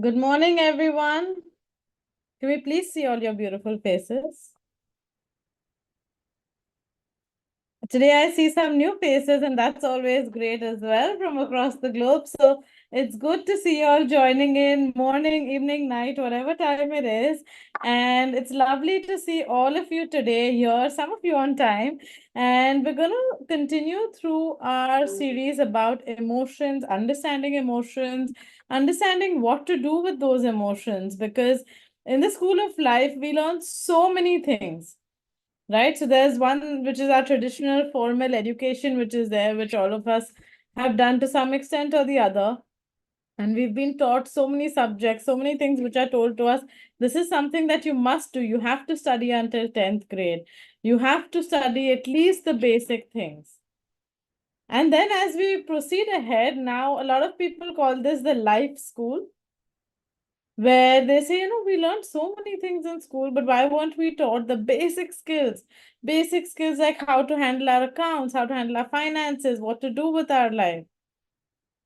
Good morning, everyone. Can we please see all your beautiful faces? Today, I see some new faces, and that's always great as well from across the globe. So it's good to see you all joining in morning, evening, night, whatever time it is. And it's lovely to see all of you today here, some of you on time. And we're going to continue through our series about emotions, understanding what to do with those emotions. Because in the school of life, we learn so many things, right? So there's one which is our traditional formal education, which is there, which all of us have done to some extent or the other. And we've been taught so many subjects, so many things which are told to us. This is something that you must do. You have to study until 10th grade. You have to study at least the basic things. And then as we proceed ahead, now a lot of people call this the life school, where they say, we learned so many things in school, but why weren't we taught the basic skills? Basic skills like how to handle our accounts, how to handle our finances, what to do with our life.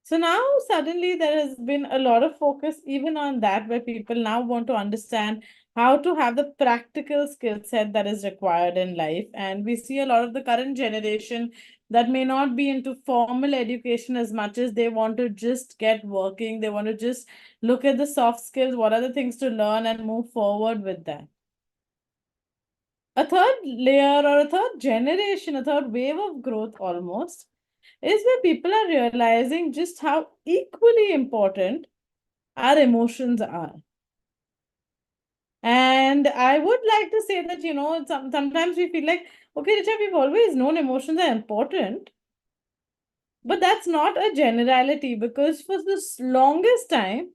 So now suddenly there has been a lot of focus even on that, where people now want to understand how to have the practical skill set that is required in life. And we see a lot of the current generation that may not be into formal education as much as they want to just get working. They want to just look at the soft skills, what are the things to learn and move forward with that. A third layer or a third generation, a third wave of growth almost, is where people are realizing just how equally important our emotions are. And I would like to say that, sometimes we feel like, okay, Richa, we've always known emotions are important, but that's not a generality, because for the longest time,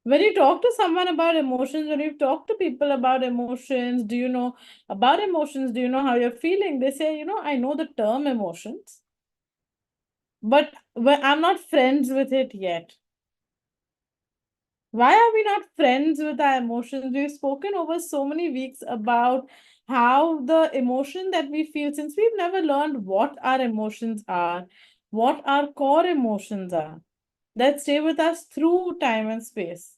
when you talk to someone about emotions, when you talk to people about emotions, do you know about emotions? Do you know how you're feeling? They say, I know the term emotions, but I'm not friends with it yet. Why are we not friends with our emotions? We've spoken over so many weeks about how the emotion that we feel, since we've never learned what our emotions are, what our core emotions are, that stay with us through time and space.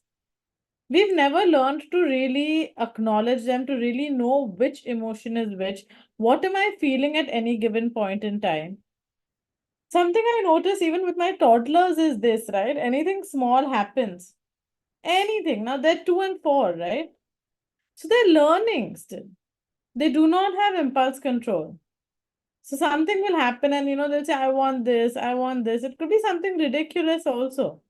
We've never learned to really acknowledge them, to really know which emotion is which. What am I feeling at any given point in time? Something I notice even with my toddlers is this, right? Anything small happens. Anything. Now they're 2 and 4, right? So they're learning still. They do not have impulse control. So something will happen and they'll say, I want this, I want this. It could be something ridiculous also.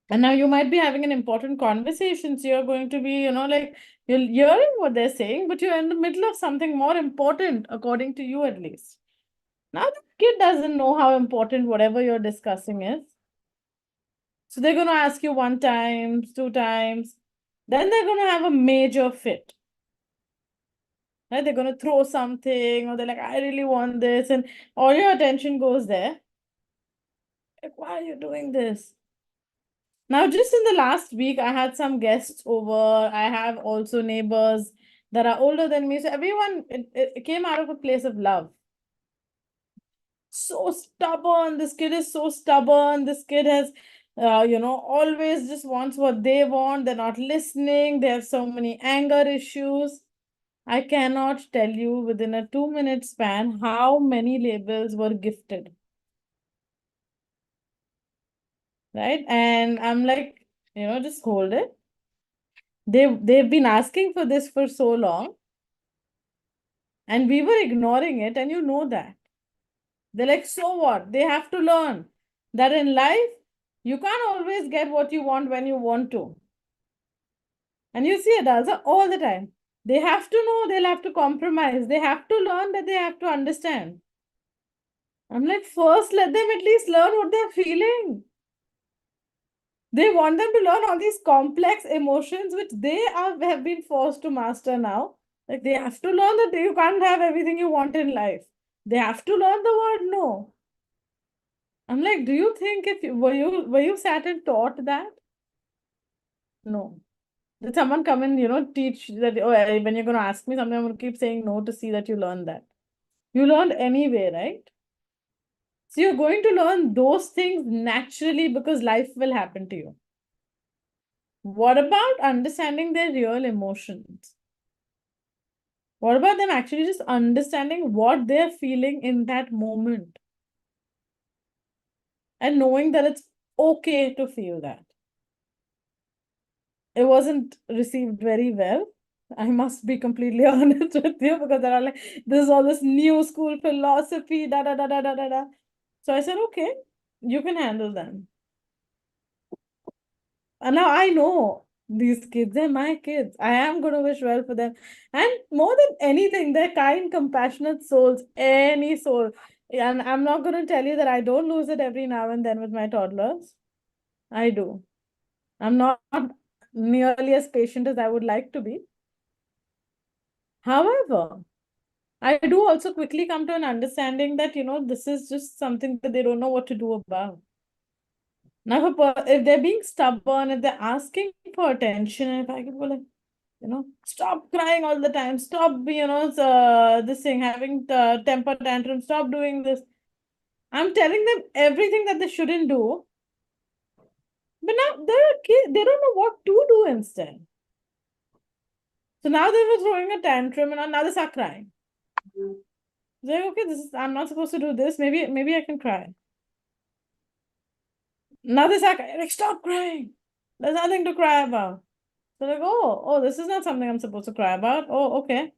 And now you might be having an important conversation. So you're going to be, like you're hearing what they're saying, but you're in the middle of something more important, according to you at least. Now the kid doesn't know how important whatever you're discussing is. So they're going to ask you 1 time, 2 times. Then they're going to have a major fit. Right? They're going to throw something, or they're like, I really want this. And all your attention goes there. Like, why are you doing this? Now, just in the last week, I had some guests over. I have also neighbors that are older than me. So everyone, it came out of a place of love. So stubborn. This kid is so stubborn. This kid has, always just wants what they want. They're not listening. They have so many anger issues. I cannot tell you within a 2 minute span how many labels were gifted. Right? And I'm like, just hold it. They've been asking for this for so long, and we were ignoring it, and you know that. They're like, so what? They have to learn that in life, you can't always get what you want when you want to. And you see adults are all the time. They have to know they'll have to compromise. They have to learn that they have to understand. I'm like, first, let them at least learn what they're feeling. They want them to learn all these complex emotions, which have been forced to master now. Like they have to learn that you can't have everything you want in life. They have to learn the word no. I'm like, do you think if you were you sat and taught that? No. Did someone come and teach that? Oh, when you're going to ask me something, I'm going to keep saying no to see that you learn that. You learned anyway, right? So you're going to learn those things naturally because life will happen to you. What about understanding their real emotions? What about them actually just understanding what they're feeling in that moment and knowing that it's okay to feel that? It wasn't received very well. I must be completely honest with you because they're all like, this is all this new school philosophy, da da da da da da da. So I said, okay, you can handle them. And now I know these kids, they're my kids. I am going to wish well for them. And more than anything, they're kind, compassionate souls, any soul. And I'm not going to tell you that I don't lose it every now and then with my toddlers. I do. I'm not nearly as patient as I would like to be. However, I do also quickly come to an understanding that, this is just something that they don't know what to do about. Now, if they're being stubborn, if they're asking for attention, if I can go like, stop crying all the time, stop, this thing, having temper tantrum, stop doing this. I'm telling them everything that they shouldn't do. But now they're a kid, they don't know what to do instead. So now they were throwing a tantrum and now they start crying. They're like, okay, I'm not supposed to do this. Maybe I can cry. Now they start like, stop crying. There's nothing to cry about. So like, oh, this is not something I'm supposed to cry about. Oh, okay.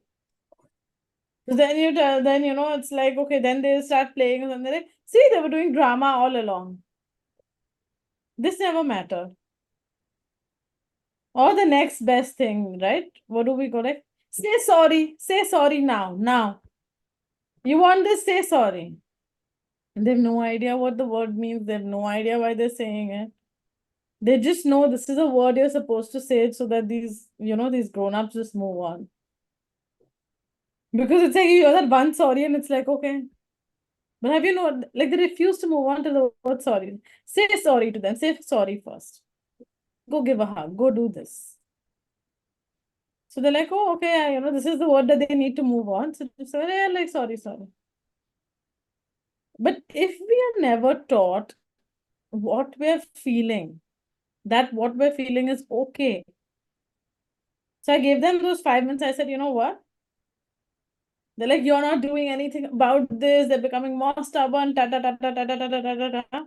So then it's like, okay, then they start playing and they're like, see, they were doing drama all along. This never mattered. Or the next best thing, right? What do we go like? Say sorry. Say sorry now. Now. You want this? Say sorry. And they have no idea what the word means. They have no idea why they're saying it. They just know this is a word you're supposed to say it so that these grown-ups just move on. Because it's like you hear that one sorry and it's like, okay. But have you know, like they refuse to move on to the word sorry. Say sorry to them. Say sorry first. Go give a hug. Go do this. So they're like, oh, okay, this is the word that they need to move on. So they say, yeah, like, sorry, sorry. But if we are never taught what we're feeling, that what we're feeling is okay. So I gave them those 5 minutes. I said, you know what? They're like, you're not doing anything about this. They're becoming more stubborn. Ta, ta, ta, ta, ta, ta, ta, ta, ta, ta, ta.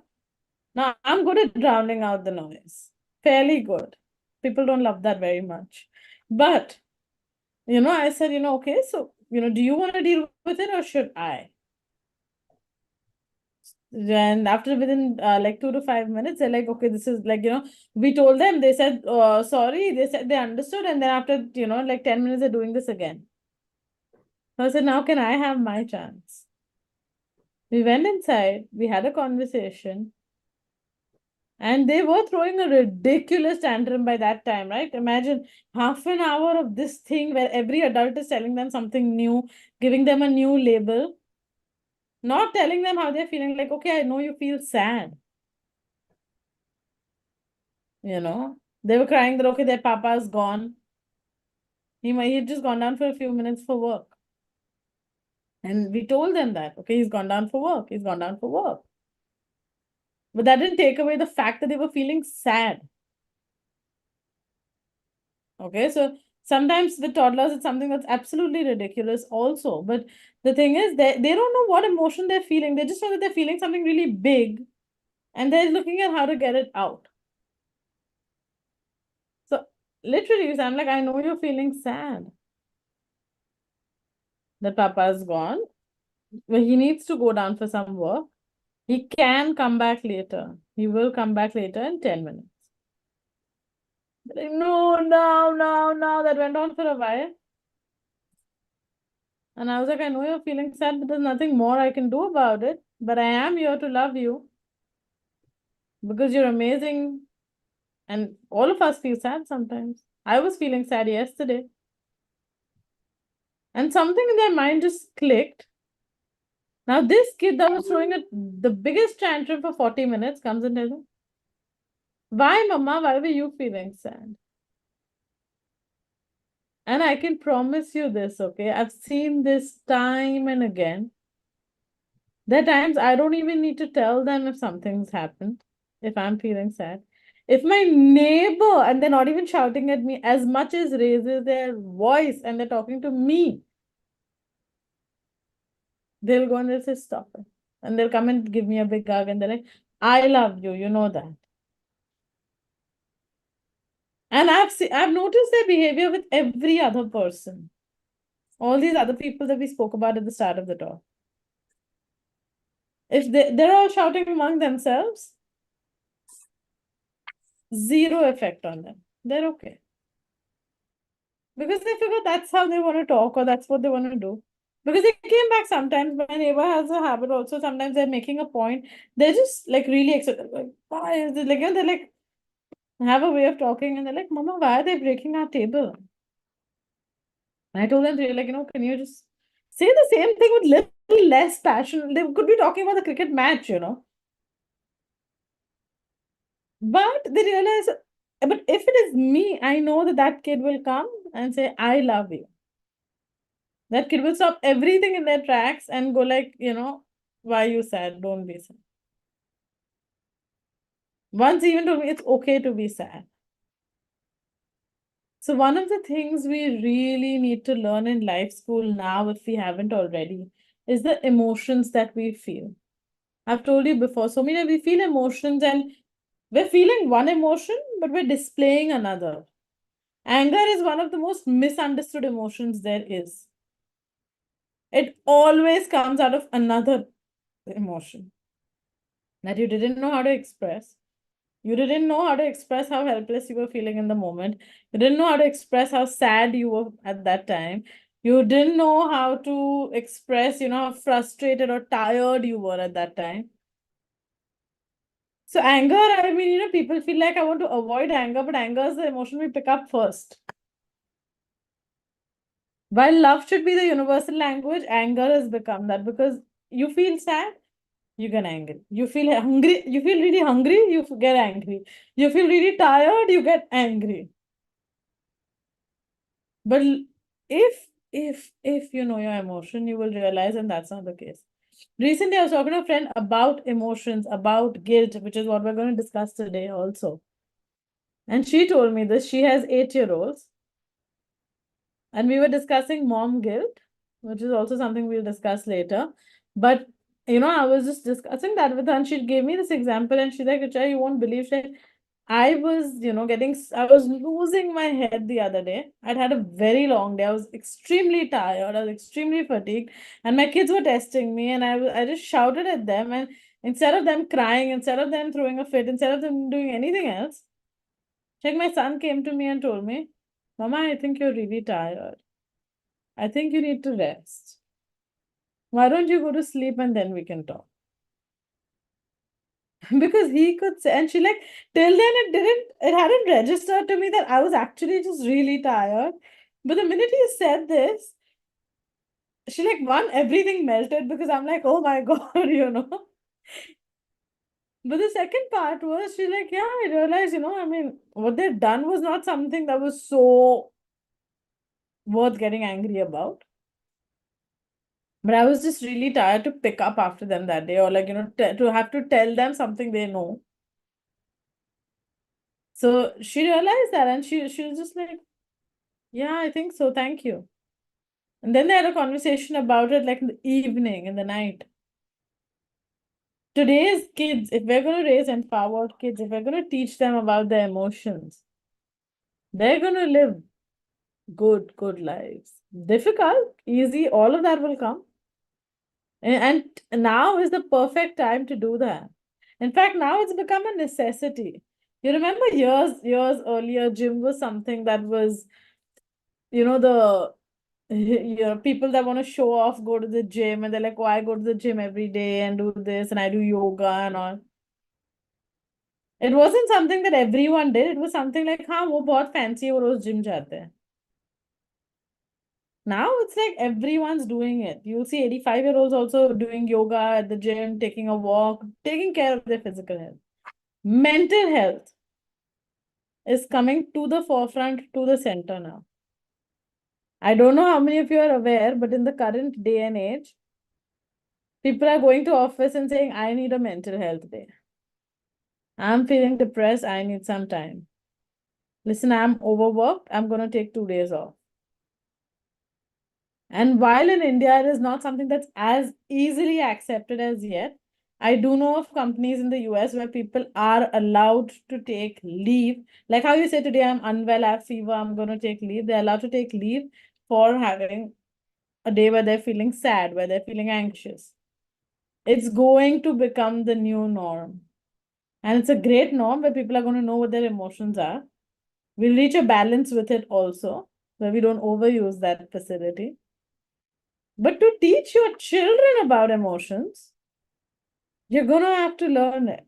Now, I'm good at drowning out the noise. Fairly good. People don't love that very much. But, I said, okay, so, do you want to deal with it or should I? And after within like 2 to 5 minutes, they're like, okay, this is like, we told them, they said, sorry. They said they understood. And then after, like 10 minutes, they're doing this again. So I said, now can I have my chance? We went inside, we had a conversation, and they were throwing a ridiculous tantrum by that time, right? Imagine half an hour of this thing where every adult is telling them something new, giving them a new label, not telling them how they're feeling. Like, okay, I know you feel sad. They were crying that, okay, their papa's gone. He'd just gone down for a few minutes for work. And we told them that, okay, he's gone down for work. He's gone down for work. But that didn't take away the fact that they were feeling sad. Okay, so sometimes with toddlers, it's something that's absolutely ridiculous also. But the thing is, they don't know what emotion they're feeling. They just know that they're feeling something really big and they're looking at how to get it out. So literally, I'm like, I know you're feeling sad that Papa's gone. Well, he needs to go down for some work. He can come back later. He will come back later in 10 minutes. Like, no, no, no, no. That went on for a while. And I was like, I know you're feeling sad, but there's nothing more I can do about it. But I am here to love you because you're amazing. And all of us feel sad sometimes. I was feeling sad yesterday. And something in their mind just clicked. Now, this kid that was throwing the biggest tantrum for 40 minutes comes and tells me, why, Mama? Why were you feeling sad? And I can promise you this, okay? I've seen this time and again. There are times I don't even need to tell them if something's happened, if I'm feeling sad. If my neighbor, and they're not even shouting at me, as much as raises their voice and they're talking to me, they'll go and they'll say, stop it. And they'll come and give me a big hug and they're like, I love you, you know that. And I've noticed their behavior with every other person. All these other people that we spoke about at the start of the talk. If they're all shouting among themselves, zero effect on them. They're okay. Because they figure that's how they want to talk or that's what they want to do. Because they came back sometimes. My neighbor has a habit also. Sometimes they're making a point. They're just like really excited. Like, why is it like, they're like, have a way of talking and they're like, Mama, why are they breaking our table? And I told them, they're like, can you just say the same thing with little less passion? They could be talking about the cricket match. But they realize, but if it is me, I know that that kid will come and say, I love you. That kid will stop everything in their tracks and go like, why you sad? Don't be sad. Once even told me it's okay to be sad. So one of the things we really need to learn in life school now, if we haven't already, is the emotions that we feel. I've told you before, so many we feel emotions and we're feeling one emotion, but we're displaying another. Anger is one of the most misunderstood emotions there is. It always comes out of another emotion that you didn't know how to express. You didn't know how to express how helpless you were feeling in the moment. You didn't know how to express how sad you were at that time. You didn't know how to express, how frustrated or tired you were at that time. So anger, I mean, people feel like I want to avoid anger, but anger is the emotion we pick up first. While love should be the universal language, anger has become that because you feel sad, you get angry. You feel hungry, you feel really hungry, you get angry. You feel really tired, you get angry. But if you know your emotion, you will realize, and that's not the case. Recently, I was talking to a friend about emotions, about guilt, which is what we're going to discuss today also. And she told me this. She has 8-year-olds. And we were discussing mom guilt, which is also something we'll discuss later. But I was just discussing that with her, and she gave me this example, and she's like, Richa, you won't believe that I was, I was losing my head the other day. I'd had a very long day. I was extremely tired. I was extremely fatigued. And my kids were testing me, and I just shouted at them. And instead of them crying, instead of them throwing a fit, instead of them doing anything else, like my son came to me and told me, Mama, I think you're really tired. I think you need to rest. Why don't you go to sleep and then we can talk? Because he could say, and she like, till then it hadn't registered to me that I was actually just really tired. But the minute he said this, she like, everything melted because I'm like, oh my God. But the second part was, she like, yeah, I realized, I mean, what they'd done was not something that was so worth getting angry about. But I was just really tired to pick up after them that day, or like, to have to tell them something they know. So she realized that, and she was just like, yeah, I think so. Thank you. And then they had a conversation about it like in the evening, in the night. Today's kids, if we're going to raise empowered kids, if we're going to teach them about their emotions, they're going to live good lives. Difficult, easy, all of that will come. And now is the perfect time to do that. In fact, now it's become a necessity. You remember years earlier, gym was something that was, the people that want to show off go to the gym and they're like, oh, I go to the gym every day and do this and I do yoga and all. It wasn't something that everyone did. It was something like, हाँ वो बहुत fancy और रोज gym जाते हैं. Now it's like everyone's doing it. You'll see 85-year-olds also doing yoga at the gym, taking a walk, taking care of their physical health. Mental health is coming to the forefront, to the center now. I don't know how many of you are aware, but in the current day and age, people are going to office and saying, I need a mental health day. I'm feeling depressed. I need some time. Listen, I'm overworked. I'm going to take 2 days off. And while in India, it is not something that's as easily accepted as yet, I do know of companies in the US where people are allowed to take leave. Like how you say today, I'm unwell, I have fever, I'm going to take leave. They're allowed to take leave for having a day where they're feeling sad, where they're feeling anxious. It's going to become the new norm. And it's a great norm where people are going to know what their emotions are. We'll reach a balance with it also, where we don't overuse that facility. But to teach your children about emotions, you're going to have to learn it.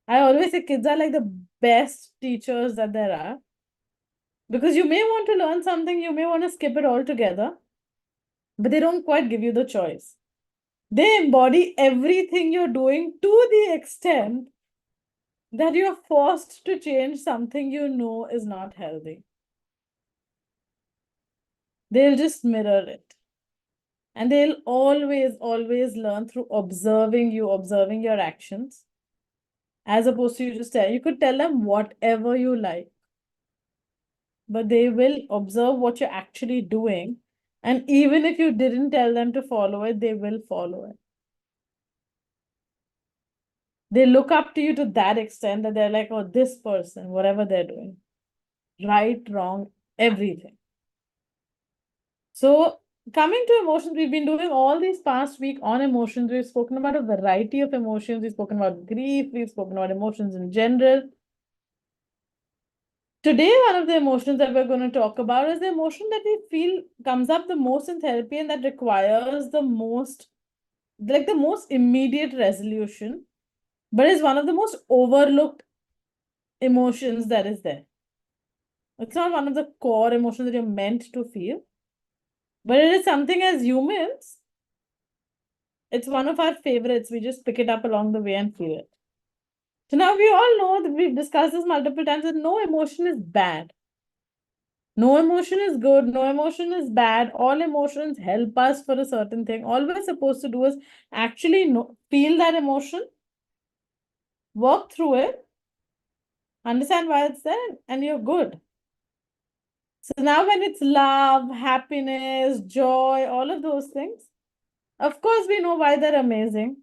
I always say kids are like the best teachers that there are because you may want to learn something, you may want to skip it altogether, but they don't quite give you the choice. They embody everything you're doing to the extent that you're forced to change something you know is not healthy. They'll just mirror it. And they'll always learn through observing you, observing your actions, as opposed to you could tell them whatever you like, but they will observe what you're actually doing. And even if you didn't tell them to follow it, they will follow it. They look up to you to that extent that they're like, oh, this person, whatever they're doing, right, wrong, everything. So, coming to emotions, we've been doing all these past week on emotions. We've spoken about a variety of emotions. We've spoken about grief. We've spoken about emotions in general. Today, one of the emotions that we're going to talk about is the emotion that we feel comes up the most in therapy and that requires the most, like the most immediate resolution, but is one of the most overlooked emotions that is there. It's not one of the core emotions that you're meant to feel, but it is something as humans, it's one of our favorites. We just pick it up along the way and feel it. So now we all know that we've discussed this multiple times that no emotion is bad. No emotion is good, no emotion is bad. All emotions help us for a certain thing. All we're supposed to do is actually feel that emotion, work through it, understand why it's there, and you're good. So now, when it's love, happiness, joy, all of those things, of course, we know why they're amazing.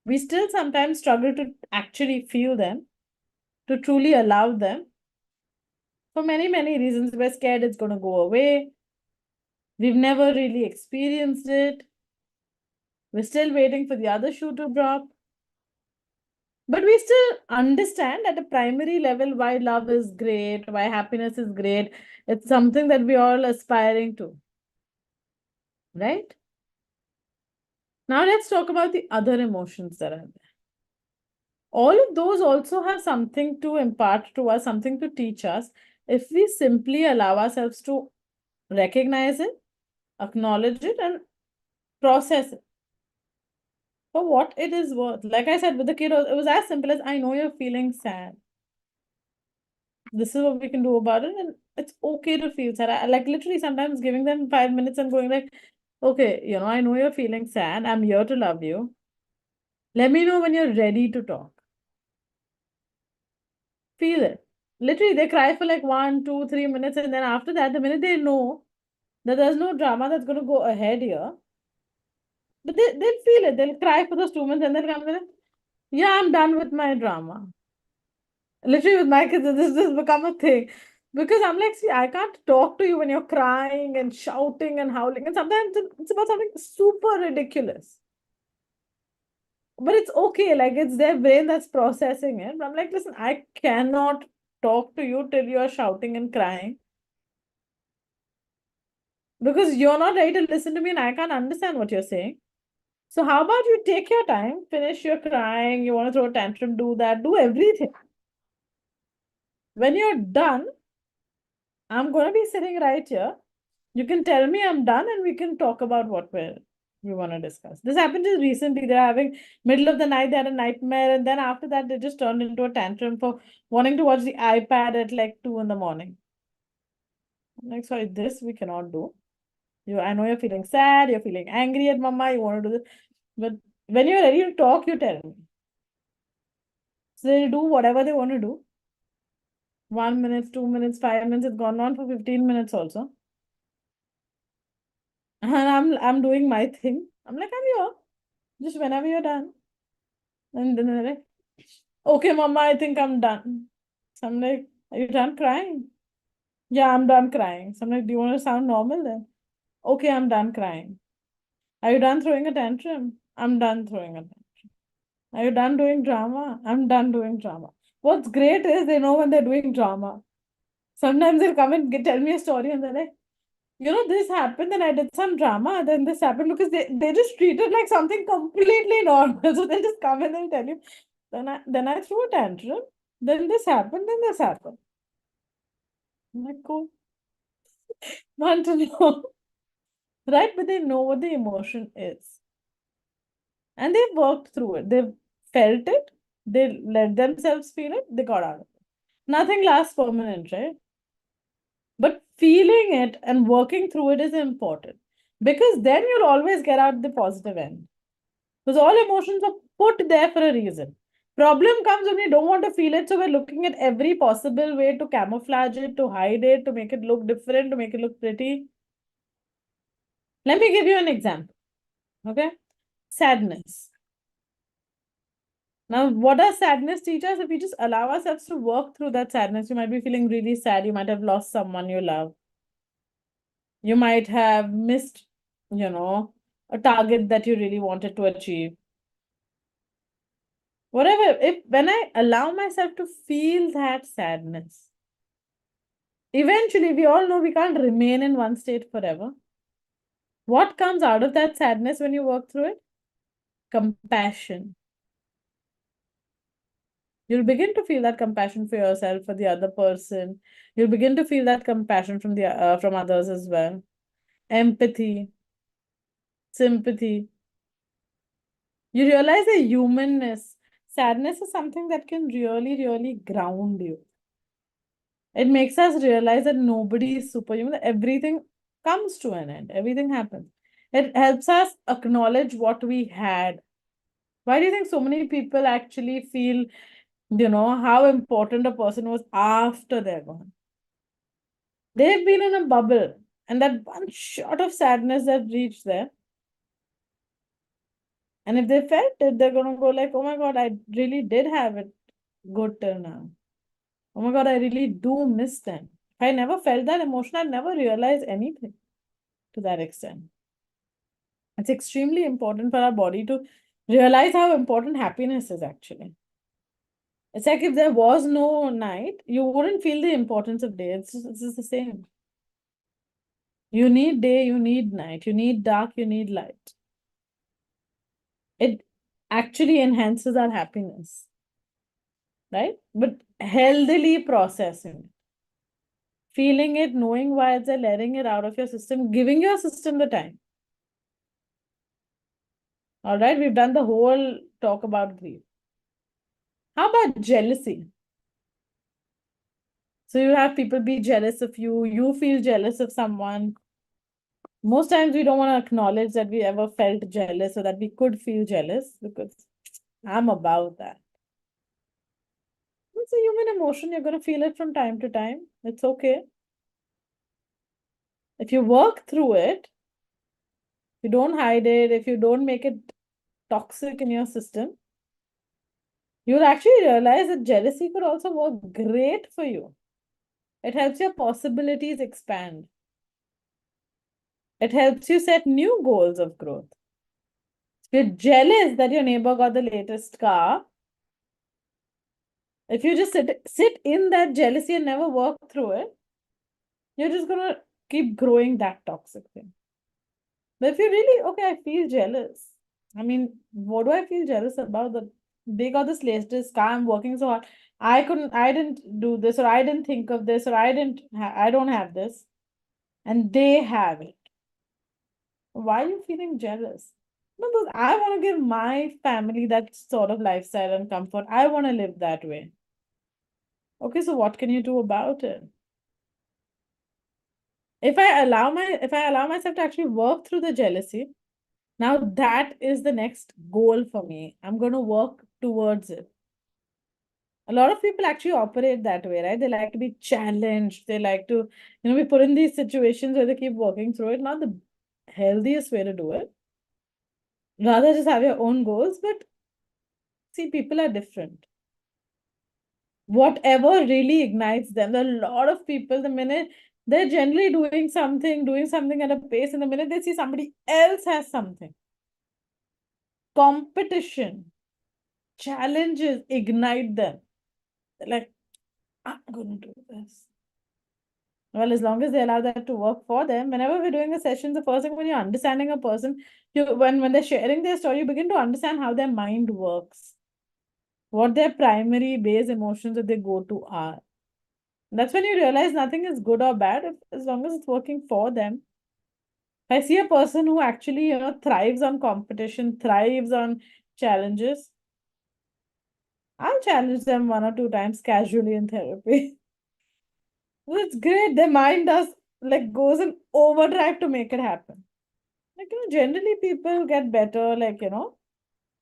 We still sometimes struggle to actually feel them, to truly allow them. For many, many reasons, we're scared it's going to go away. We've never really experienced it. We're still waiting for the other shoe to drop. But we still understand at a primary level why love is great, why happiness is great. It's something that we're all aspiring to. Right? Now let's talk about the other emotions that are there. All of those also have something to impart to us, something to teach us, if we simply allow ourselves to recognize it, acknowledge it, and process it for what it is worth. Like I said with the kid, it was as simple as I know you're feeling sad. This is what we can do about it, and it's okay to feel sad. Like literally sometimes giving them 5 minutes and going like, okay, I know you're feeling sad. I'm here to love you. Let me know when you're ready to talk. Feel it. Literally, they cry for like 1, 2, 3 minutes, and then after that, the minute they know that there's no drama that's going to go ahead here, but they'll feel it. They'll cry for those 2 minutes and they'll come in. Yeah, I'm done with my drama. Literally, with my kids, this has become a thing. Because I'm like, see, I can't talk to you when you're crying and shouting and howling. And sometimes it's about something super ridiculous. But it's okay. Like, it's their brain that's processing it. But I'm like, listen, I cannot talk to you till you're shouting and crying. Because you're not ready to listen to me and I can't understand what you're saying. So how about you take your time, finish your crying, you want to throw a tantrum, do that, do everything. When you're done, I'm going to be sitting right here. You can tell me I'm done and we can talk about what we want to discuss. This happened just recently. They're having middle of the night, they had a nightmare, and then after that, they just turned into a tantrum for wanting to watch the iPad at like 2 in the morning. I'm like, sorry, this we cannot do. I know you're feeling sad, you're feeling angry at mama, you want to do this. But when you're ready to talk, you tell me. So they'll do whatever they want to do. 1 minute, 2 minutes, 5 minutes, it's gone on for 15 minutes also. And I'm doing my thing. I'm like, I'm here. Just whenever you're done. And then they're like, okay, mama, I think I'm done. So I'm like, are you done crying? Yeah, I'm done crying. So I'm like, do you want to sound normal then? Okay, I'm done crying. Are you done throwing a tantrum? I'm done throwing a tantrum. Are you done doing drama? I'm done doing drama. What's great is they know when they're doing drama. Sometimes they'll come and tell me a story and they're like, this happened and I did some drama, then this happened because they just treat it like something completely normal. So they just come and they'll tell you, then I threw a tantrum, then this happened, then this happened. I'm like, cool. Want to know. Right? But they know what the emotion is. And they've worked through it. They've felt it, they let themselves feel it, they got out of it. Nothing lasts permanent, right? But feeling it and working through it is important because then you'll always get out the positive end. Because all emotions are put there for a reason. Problem comes when you don't want to feel it, so we're looking at every possible way to camouflage it, to hide it, to make it look different, to make it look pretty. Let me give you an example. Okay? Sadness. Now, what does sadness teach us? If we just allow ourselves to work through that sadness, you might be feeling really sad. You might have lost someone you love. You might have missed, you know, a target that you really wanted to achieve. Whatever, if when I allow myself to feel that sadness, eventually we all know we can't remain in one state forever. What comes out of that sadness when you work through it? Compassion. You'll begin to feel that compassion for yourself, for the other person. You'll begin to feel that compassion from others as well. Empathy, sympathy. You realize the humanness. Sadness is something that can really, really ground you. It makes us realize that nobody is superhuman, that everything comes to an end, everything happens. It helps us acknowledge what we had. Why do you think so many people actually feel, how important a person was after they're gone? They've been in a bubble, and that one shot of sadness that reached there. And if they felt it, they're gonna go like, oh my God, I really did have it good till now. Oh my God, I really do miss them. If I never felt that emotion, I'd never realize anything to that extent. It's extremely important for our body to realize how important happiness is actually. It's like if there was no night, you wouldn't feel the importance of day. It's just the same. You need day, you need night, you need dark, you need light. It actually enhances our happiness, right? But healthily processing, feeling it, knowing why it's there, letting it out of your system, giving your system the time. All right, we've done the whole talk about grief. How about jealousy? So you have people be jealous of you, you feel jealous of someone. Most times we don't want to acknowledge that we ever felt jealous or that we could feel jealous because I'm about that. It's a human emotion. You're going to feel it from time to time. It's okay. If you work through it, if you don't hide it, if you don't make it toxic in your system, you'll actually realize that jealousy could also work great for you. It helps your possibilities expand. It helps you set new goals of growth. If you're jealous that your neighbor got the latest car, if you just sit in that jealousy and never work through it, you're just gonna keep growing that toxic thing. But if you really, okay, I feel jealous. I mean, what do I feel jealous about? That they got this latest car, I'm working so hard. I didn't do this, or I didn't think of this, or I don't have this, and they have it. Why are you feeling jealous? No, because I want to give my family that sort of lifestyle and comfort. I want to live that way. Okay, so what can you do about it? If I allow myself to actually work through the jealousy, now that is the next goal for me. I'm going to work towards it. A lot of people actually operate that way, right? They like to be challenged. They like to, be put in these situations where they keep working through it. Not the healthiest way to do it. Rather just have your own goals. But see, people are different. Whatever really ignites them. There are a lot of people, the minute they're generally doing something at a pace, and the minute they see somebody else has something, competition, challenges ignite them. They're like, I'm going to do this. Well, as long as they allow that to work for them, whenever we're doing a session, the first thing when you're understanding a person, when they're sharing their story, you begin to understand how their mind works, what their primary base emotions that they go to are. That's when you realize nothing is good or bad as long as it's working for them. I see a person who actually, thrives on competition, thrives on challenges. I'll challenge them one or two times casually in therapy. It's great. Their mind does like goes in overdrive to make it happen. Like, generally people get better, like,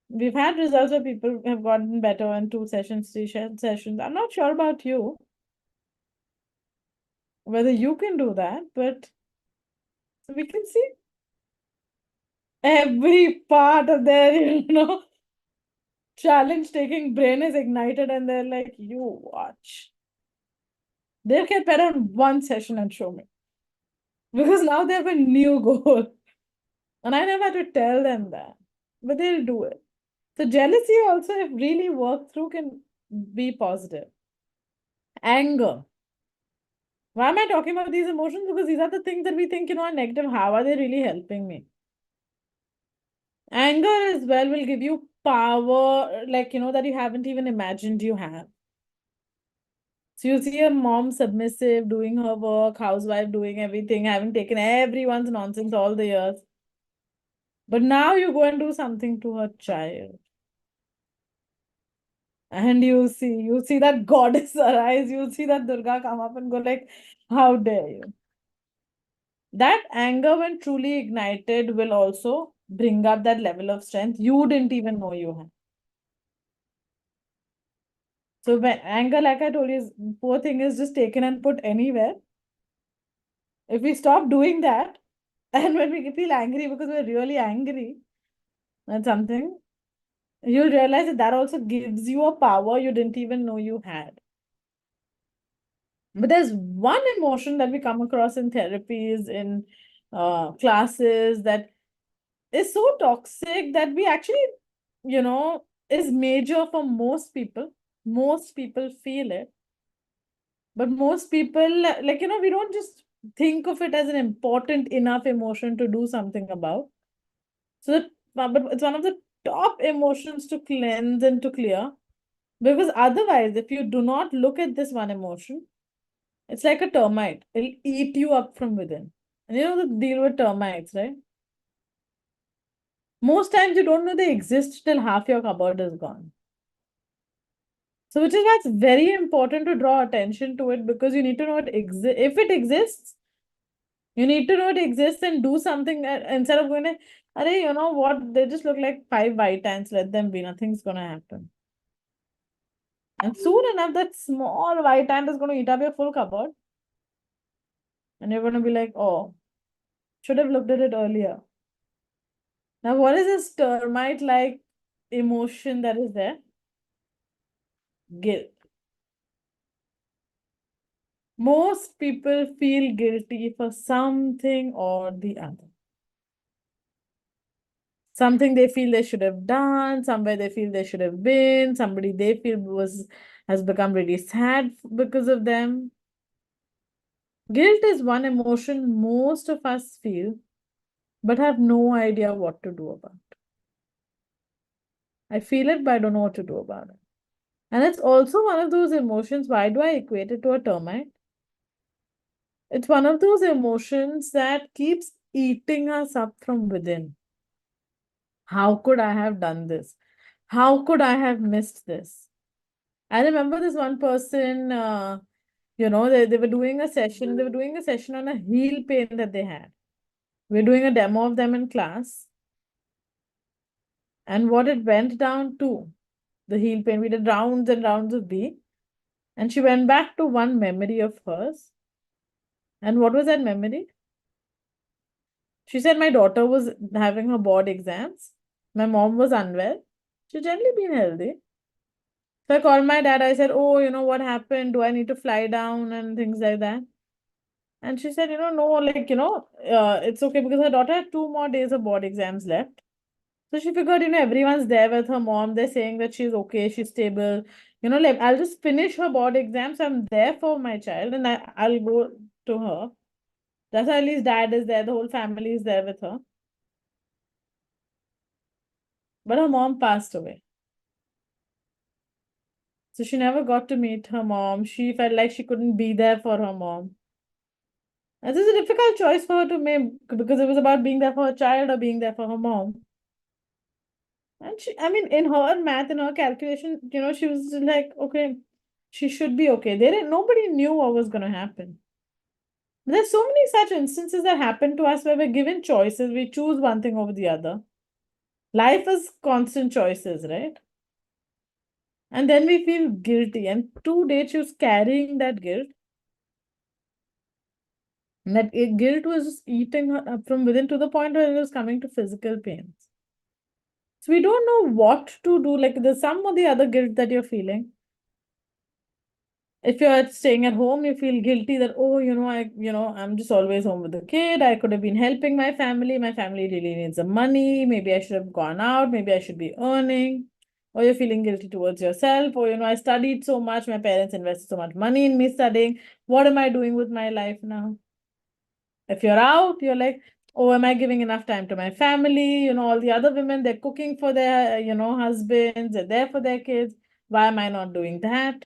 we've had results where people have gotten better in 2 sessions, sessions. I'm not sure about you, whether you can do that, but we can see every part of their, challenge taking brain is ignited, and they're like, you watch. They'll get better in 1 session and show me. Because now they have a new goal. And I never had to tell them that. But they'll do it. So jealousy also, if really worked through, can be positive. Anger. Why am I talking about these emotions? Because these are the things that we think, are negative. How are they really helping me? Anger as well will give you power, like, that you haven't even imagined you have. So you see a mom submissive, doing her work, housewife doing everything, having taken everyone's nonsense all the years. But now you go and do something to her child. And you see that goddess arise, you see that Durga come up and go like, how dare you? That anger, when truly ignited, will also bring up that level of strength you didn't even know you had. So when anger, like I told you, poor thing is just taken and put anywhere. If we stop doing that, and when we feel angry because we're really angry at something, you'll realize that that also gives you a power you didn't even know you had. But there's one emotion that we come across in therapies, in classes, that is so toxic that we actually, is major for most people. Most people feel it. But most people, like, we don't just think of it as an important enough emotion to do something about. So, but it's one of the top emotions to cleanse and to clear. Because otherwise, if you do not look at this one emotion, it's like a termite. It'll eat you up from within. And you know the deal with termites, right? Most times you don't know they exist till half your cupboard is gone. So, which is why it's very important to draw attention to it, because you need to know it exists. If it exists, you need to know it exists and do something instead of going, Arey, you know what? They just look like 5 white ants. Let them be. Nothing's going to happen. And soon enough, that small white ant is going to eat up your full cupboard. And you're going to be like, oh, should have looked at it earlier. Now, what is this termite like emotion that is there? Guilt. Most people feel guilty for something or the other. Something they feel they should have done, somewhere they feel they should have been, somebody they feel has become really sad because of them. Guilt is one emotion most of us feel, but have no idea what to do about. I feel it, but I don't know what to do about it. And it's also one of those emotions. Why do I equate it to a termite? It's one of those emotions that keeps eating us up from within. How could I have done this? How could I have missed this? I remember this one person, they were doing a session. They were doing a session on a heel pain that they had. We're doing a demo of them in class. And what it went down to the heel pain. We did rounds and rounds of B. And she went back to one memory of hers. And what was that memory? She said my daughter was having her board exams. My mom was unwell. She's generally been healthy. So I called my dad. I said, "Oh, what happened? Do I need to fly down and things like that?" And she said, "No, like, it's okay because her daughter had 2 more days of board exams left." So she figured, everyone's there with her mom. They're saying that she's okay, she's stable. Like, I'll just finish her board exams. I'm there for my child and I'll go to her. That's how at least dad is there. The whole family is there with her. But her mom passed away. So she never got to meet her mom. She felt like she couldn't be there for her mom. And this is a difficult choice for her to make because it was about being there for her child or being there for her mom. And I mean, in her math, in her calculation, she was like, okay, she should be okay. Nobody knew what was going to happen. There's so many such instances that happen to us where we're given choices, we choose one thing over the other. Life is constant choices, right? And then we feel guilty. And today she was carrying that guilt. And that guilt was just eating her up from within to the point where it was coming to physical pains. So we don't know what to do. Like there's some or the other guilt that you're feeling. If you're staying at home, you feel guilty that, oh, I'm just always home with the kid. I could have been helping my family. My family really needs the money. Maybe I should have gone out. Maybe I should be earning. Or you're feeling guilty towards yourself. Or, I studied so much. My parents invested so much money in me studying. What am I doing with my life now? If you're out, you're like, oh, am I giving enough time to my family? All the other women, they're cooking for their, husbands. They're there for their kids. Why am I not doing that?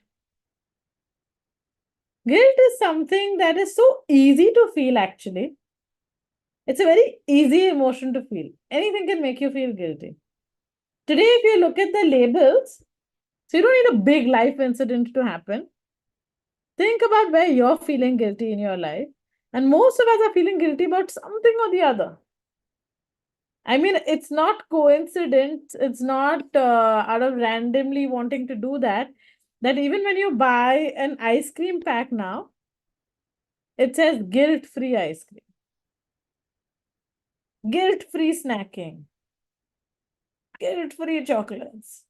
Guilt is something that is so easy to feel, actually. It's a very easy emotion to feel. Anything can make you feel guilty. Today, if you look at the labels, so you don't need a big life incident to happen. Think about where you're feeling guilty in your life. And most of us are feeling guilty about something or the other. I mean, it's not coincidence. It's not out of randomly wanting to do that. That even when you buy an ice cream pack now, it says guilt-free ice cream. Guilt-free snacking, guilt-free chocolates.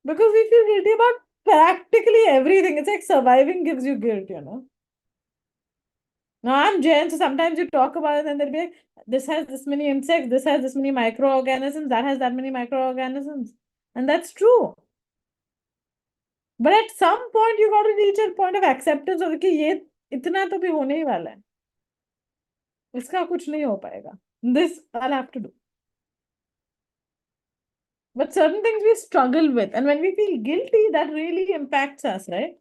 Because we feel guilty about practically everything. It's like surviving gives you guilt. Now I'm Jen, so sometimes you talk about it and they'll be like, this has this many insects, this has this many microorganisms, that has that many microorganisms. And that's true. But at some point you got to reach a point of acceptance of कि ये इतना तो भी होने ही वाला है. इसका कुछ नहीं हो पाएगा. This I'll have to do. But certain things we struggle with. And when we feel guilty, that really impacts us, right?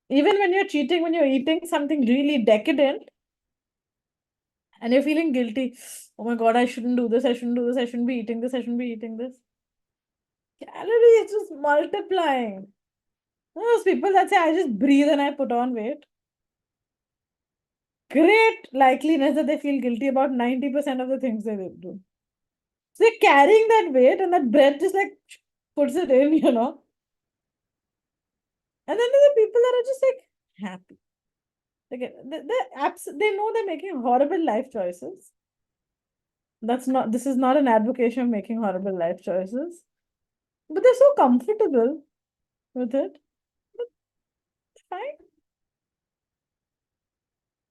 Even when you're cheating, when you're eating something really decadent and you're feeling guilty, oh my God, I shouldn't do this, I shouldn't do this, I shouldn't be eating this, I shouldn't be eating this. Calories just multiplying. Those people that say, I just breathe and I put on weight. Great likeliness that they feel guilty about 90% of the things they do. So they're carrying that weight and that breath just like puts it in. And then there are people that are just like happy. They know they're making horrible life choices. This is not an advocation of making horrible life choices. But they're so comfortable with it. But fine.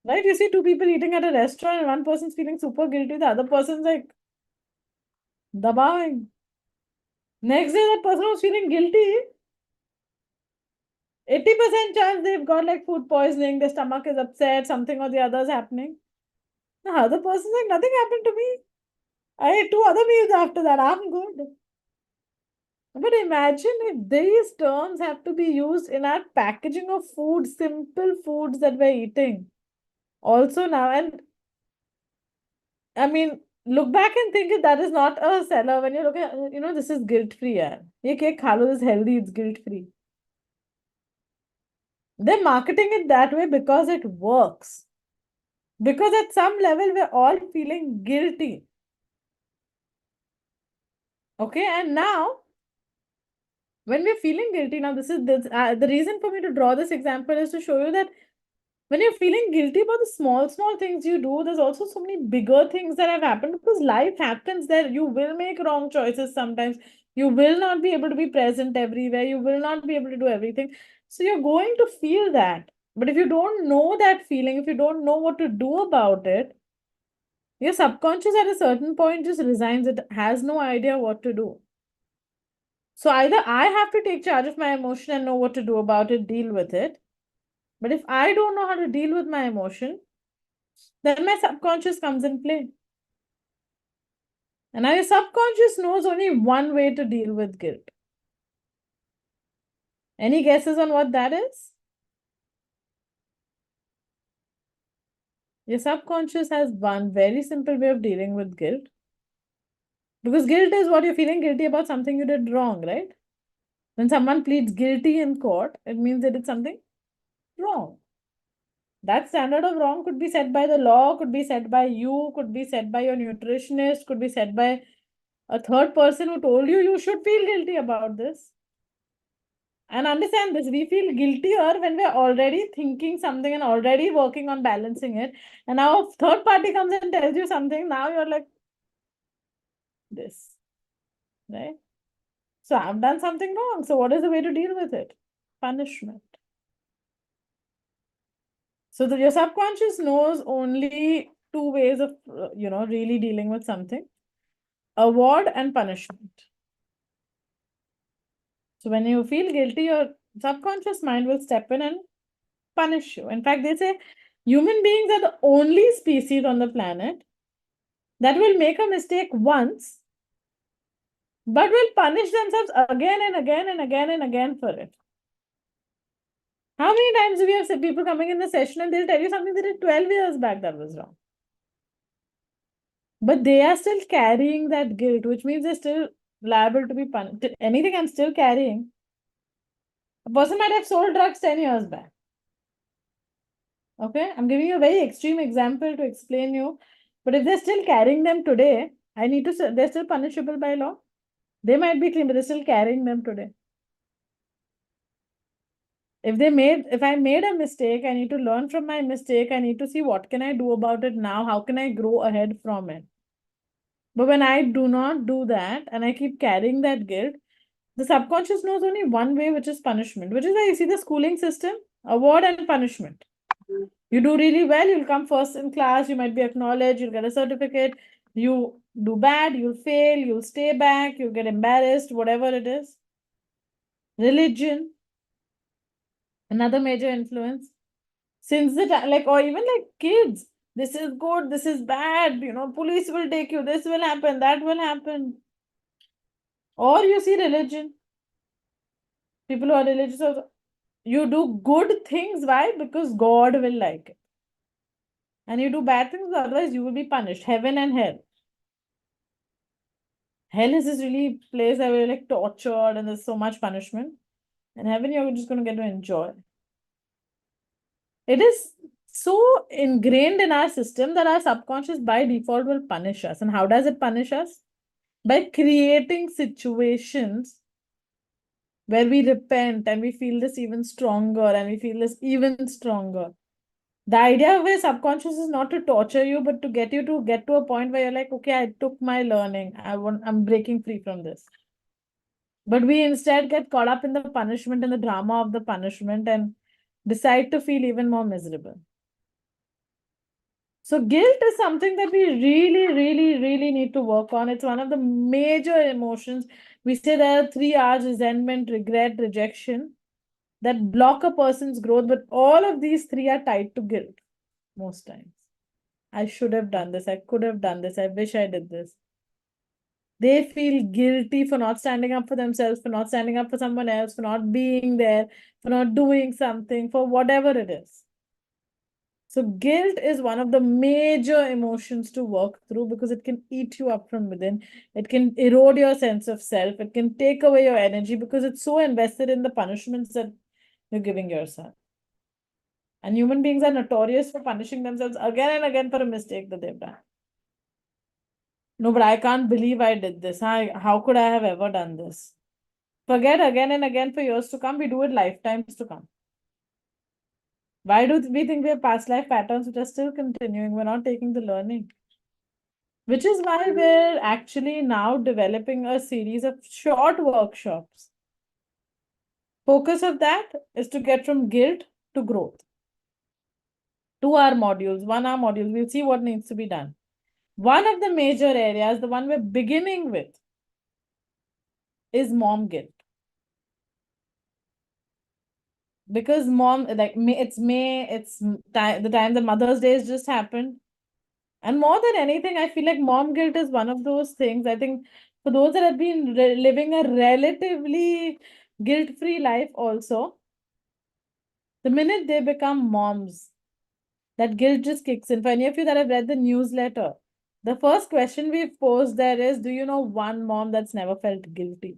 Right? You see 2 people eating at a restaurant and one person's feeling super guilty, the other person's like dabawing. Next day, that person was feeling guilty. 80% chance they've got like food poisoning, their stomach is upset, something or the other is happening. The other person's like, nothing happened to me. I ate 2 other meals after that. I'm good. But imagine if these terms have to be used in our packaging of food, simple foods that we're eating. Also now, and I mean, look back and think if that is not a seller when you look at, this is guilt-free. Yeah. Ye cake khalo is healthy, it's guilt-free. They're marketing it that way because it works. Because at some level, we're all feeling guilty. Okay, and now When we're feeling guilty, now this is the reason for me to draw this example is to show you that when you're feeling guilty about the small things you do, there's also so many bigger things that have happened because life happens there. You will make wrong choices sometimes. You will not be able to be present everywhere. You will not be able to do everything. So you're going to feel that. But if you don't know that feeling, if you don't know what to do about it, your subconscious at a certain point just resigns. It has no idea what to do. So either I have to take charge of my emotion and know what to do about it, deal with it. But if I don't know how to deal with my emotion, then my subconscious comes in play. And now your subconscious knows only one way to deal with guilt. Any guesses on what that is? Your subconscious has one very simple way of dealing with guilt. Because guilt is what you're feeling guilty about something you did wrong, right? When someone pleads guilty in court, it means they did something wrong. That standard of wrong could be set by the law, could be set by you, could be set by your nutritionist, could be set by a third person who told you you should feel guilty about this. And understand this, we feel guiltier when we're already thinking something and already working on balancing it. And now a third party comes and tells you something, now you're like, this, right? So I've done something wrong. So what is the way to deal with it? Punishment. So your subconscious knows only two ways of, really dealing with something: award and punishment. So when you feel guilty, your subconscious mind will step in and punish you. In fact, they say human beings are the only species on the planet that will make a mistake once, but will punish themselves again and again and again and again for it. How many times do we have people coming in the session and they'll tell you something they did 12 years back that was wrong? But they are still carrying that guilt, which means they're still liable to be punished. Anything I'm still carrying. A person might have sold drugs 10 years back. Okay, I'm giving you a very extreme example to explain you. But if they're still carrying them today, they're still punishable by law. They might be clean, but they're still carrying them today. If I made a mistake, I need to learn from my mistake. I need to see what can I do about it now? How can I grow ahead from it? But when I do not do that and I keep carrying that guilt, the subconscious knows only one way, which is punishment, which is why you see the schooling system, award and punishment. You do really well, you'll come first in class, you might be acknowledged, you'll get a certificate. You do bad, you'll fail, you'll stay back, you'll get embarrassed, whatever it is. Religion, another major influence. Since the time, like, or even like kids, this is good, this is bad, police will take you, this will happen, that will happen. Or you see religion, people who are religious also, you do good things, why? Because God will like it. And you do bad things, otherwise you will be punished. Heaven and hell. Hell is this really place that we're like tortured and there's so much punishment. And heaven, you're just going to get to enjoy. It is so ingrained in our system that our subconscious by default will punish us. And how does it punish us? By creating situations where we repent and we feel this even stronger and we feel this even stronger. The idea of a subconscious is not to torture you, but to get you to get to a point where you're like, okay, I took my learning. I'm breaking free from this. But we instead get caught up in the punishment and the drama of the punishment and decide to feel even more miserable. So guilt is something that we really, really, really need to work on. It's one of the major emotions. We say there are 3 R's: resentment, regret, rejection, that block a person's growth. But all of these three are tied to guilt most times. I should have done this. I could have done this. I wish I did this. They feel guilty for not standing up for themselves, for not standing up for someone else, for not being there, for not doing something, for whatever it is. So guilt is one of the major emotions to work through because it can eat you up from within. It can erode your sense of self. It can take away your energy because it's so invested in the punishments that you're giving yourself. And human beings are notorious for punishing themselves again and again for a mistake that they've done. No, but I can't believe I did this. How could I have ever done this? Forget again and again for years to come. We do it lifetimes to come. Why do we think we have past life patterns which are still continuing? We're not taking the learning. Which is why we're actually now developing a series of short workshops. Focus of that is to get from guilt to growth. 2 hour modules, 1 hour modules. We'll see what needs to be done. One of the major areas, the one we're beginning with, is mom guilt. Because mom, like May, it's the time the Mother's Day has just happened. And more than anything, I feel like mom guilt is one of those things. I think for those that have been living a relatively guilt-free life also, the minute they become moms, that guilt just kicks in. For any of you that have read the newsletter, the first question we've posed there is, do you know one mom that's never felt guilty?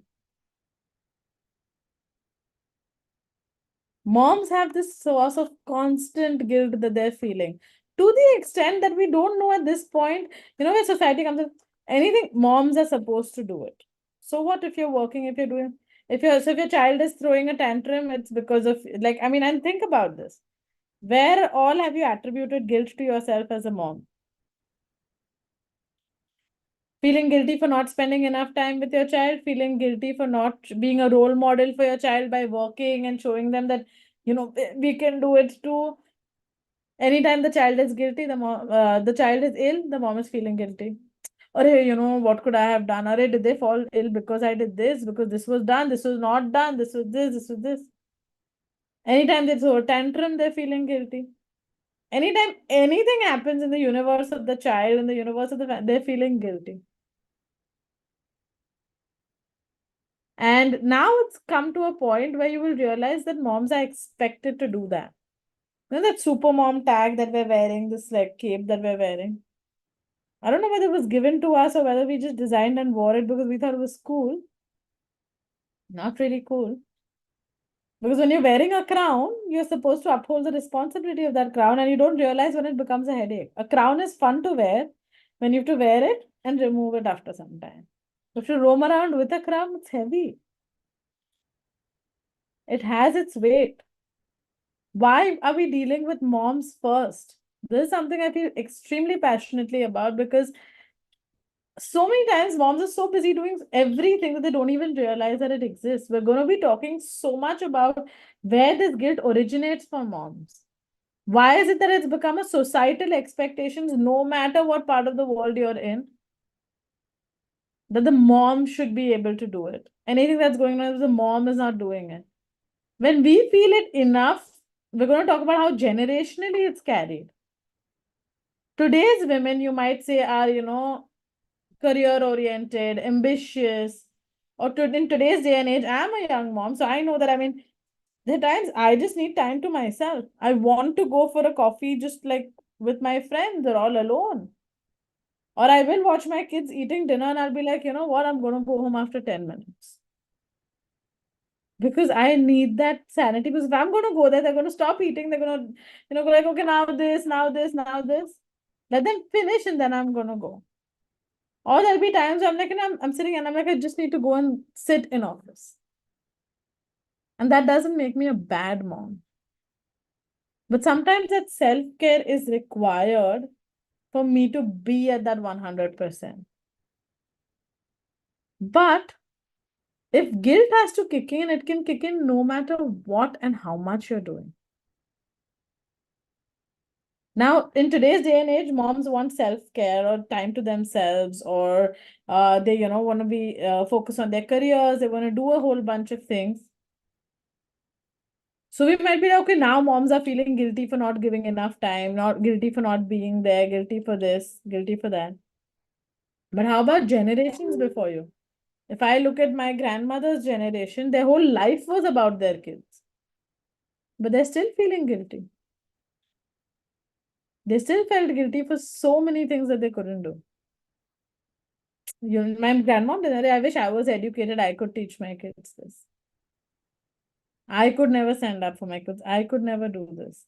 Moms have this source of constant guilt that they're feeling to the extent that we don't know at this point, where society comes in, anything, moms are supposed to do it. So what if you're working, if you're doing, if your child is throwing a tantrum, it's because of, like, I mean, and think about this. Where all have you attributed guilt to yourself as a mom? Feeling guilty for not spending enough time with your child, feeling guilty for not being a role model for your child by working and showing them that, we can do it too. Anytime the child is guilty, the child is ill, the mom is feeling guilty. Or hey, what could I have done? Or did they fall ill because I did this? Because this was done, this was not done, this was this, this was this. Anytime they throw a tantrum, they're feeling guilty. Anytime anything happens in the universe of the child, in the universe of they're feeling guilty. And now it's come to a point where you will realize that moms are expected to do that. That super mom tag that we're wearing, this like cape that we're wearing. I don't know whether it was given to us or whether we just designed and wore it because we thought it was cool. Not really cool. Because when you're wearing a crown, you're supposed to uphold the responsibility of that crown and you don't realize when it becomes a headache. A crown is fun to wear when you have to wear it and remove it after some time. If you roam around with a crown, it's heavy. It has its weight. Why are we dealing with moms first? This is something I feel extremely passionately about because so many times moms are so busy doing everything that they don't even realize that it exists. We're going to be talking so much about where this guilt originates for moms. Why is it that it's become a societal expectations, no matter what part of the world you're in, that the mom should be able to do it? Anything that's going on, the mom is not doing it. When we feel it enough, we're going to talk about how generationally it's carried. Today's women, you might say, are, career oriented, ambitious, or in today's day and age, I'm a young mom, so I know that, I mean, there are times I just need time to myself. I want to go for a coffee just like with my friends or all alone. Or I will watch my kids eating dinner and I'll be like, you know what, I'm going to go home after 10 minutes. Because I need that sanity. Because if I'm going to go there, they're going to stop eating. They're going to, go like, okay, now this, now this, now this. Let them finish and then I'm going to go. Or there'll be times where I'm like, I'm sitting and I'm like, I just need to go and sit in office. And that doesn't make me a bad mom. But sometimes that self-care is required for me to be at that 100%. But if guilt has to kick in, it can kick in no matter what and how much you're doing. Now, in today's day and age, moms want self-care or time to themselves, or they, want to be focused on their careers. They want to do a whole bunch of things. So we might be like, okay, now moms are feeling guilty for not giving enough time, not guilty for not being there, guilty for this, guilty for that. But how about generations before you? If I look at my grandmother's generation, their whole life was about their kids. But they're still feeling guilty. They still felt guilty for so many things that they couldn't do. My grandmom, I wish I was educated, I could teach my kids this. I could never stand up for my kids. I could never do this.